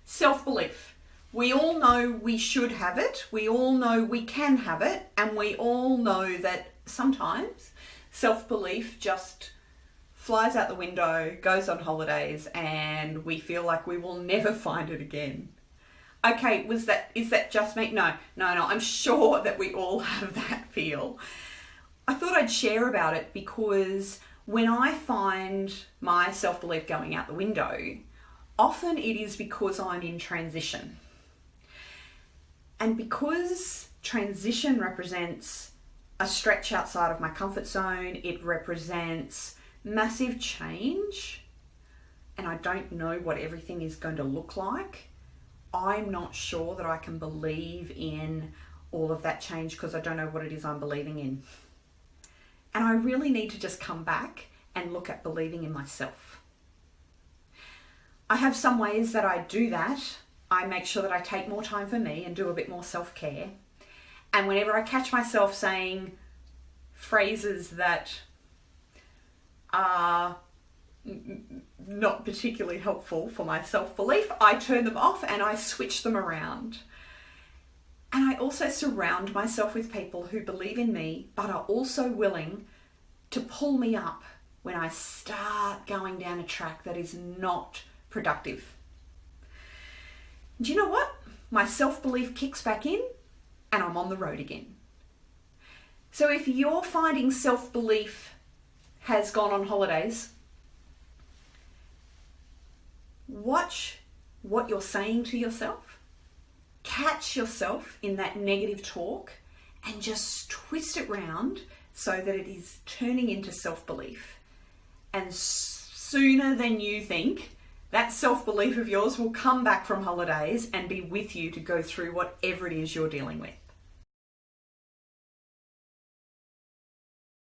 Self-belief. We all know we should have it. We all know we can have it. And we all know that sometimes self-belief just flies out the window, goes on holidays, and we feel like we will never find it again. Okay, is that just me? No, I'm sure that we all have that feel. I thought I'd share about it because when I find my self-belief going out the window, often it is because I'm in transition. And because transition represents a stretch outside of my comfort zone, it represents massive change, and I don't know what everything is going to look like. I'm not sure that I can believe in all of that change because I don't know what it is I'm believing in. And I really need to just come back and look at believing in myself. I have some ways that I do that. I make sure that I take more time for me and do a bit more self-care. And whenever I catch myself saying phrases that are not particularly helpful for my self-belief, I turn them off and I switch them around. And I also surround myself with people who believe in me, but are also willing to pull me up when I start going down a track that is not productive. Do you know what? My self-belief kicks back in and I'm on the road again. So if you're finding self-belief has gone on holidays, watch what you're saying to yourself. Catch yourself in that negative talk and just twist it round so that it is turning into self-belief. And sooner than you think, that self-belief of yours will come back from holidays and be with you to go through whatever it is you're dealing with.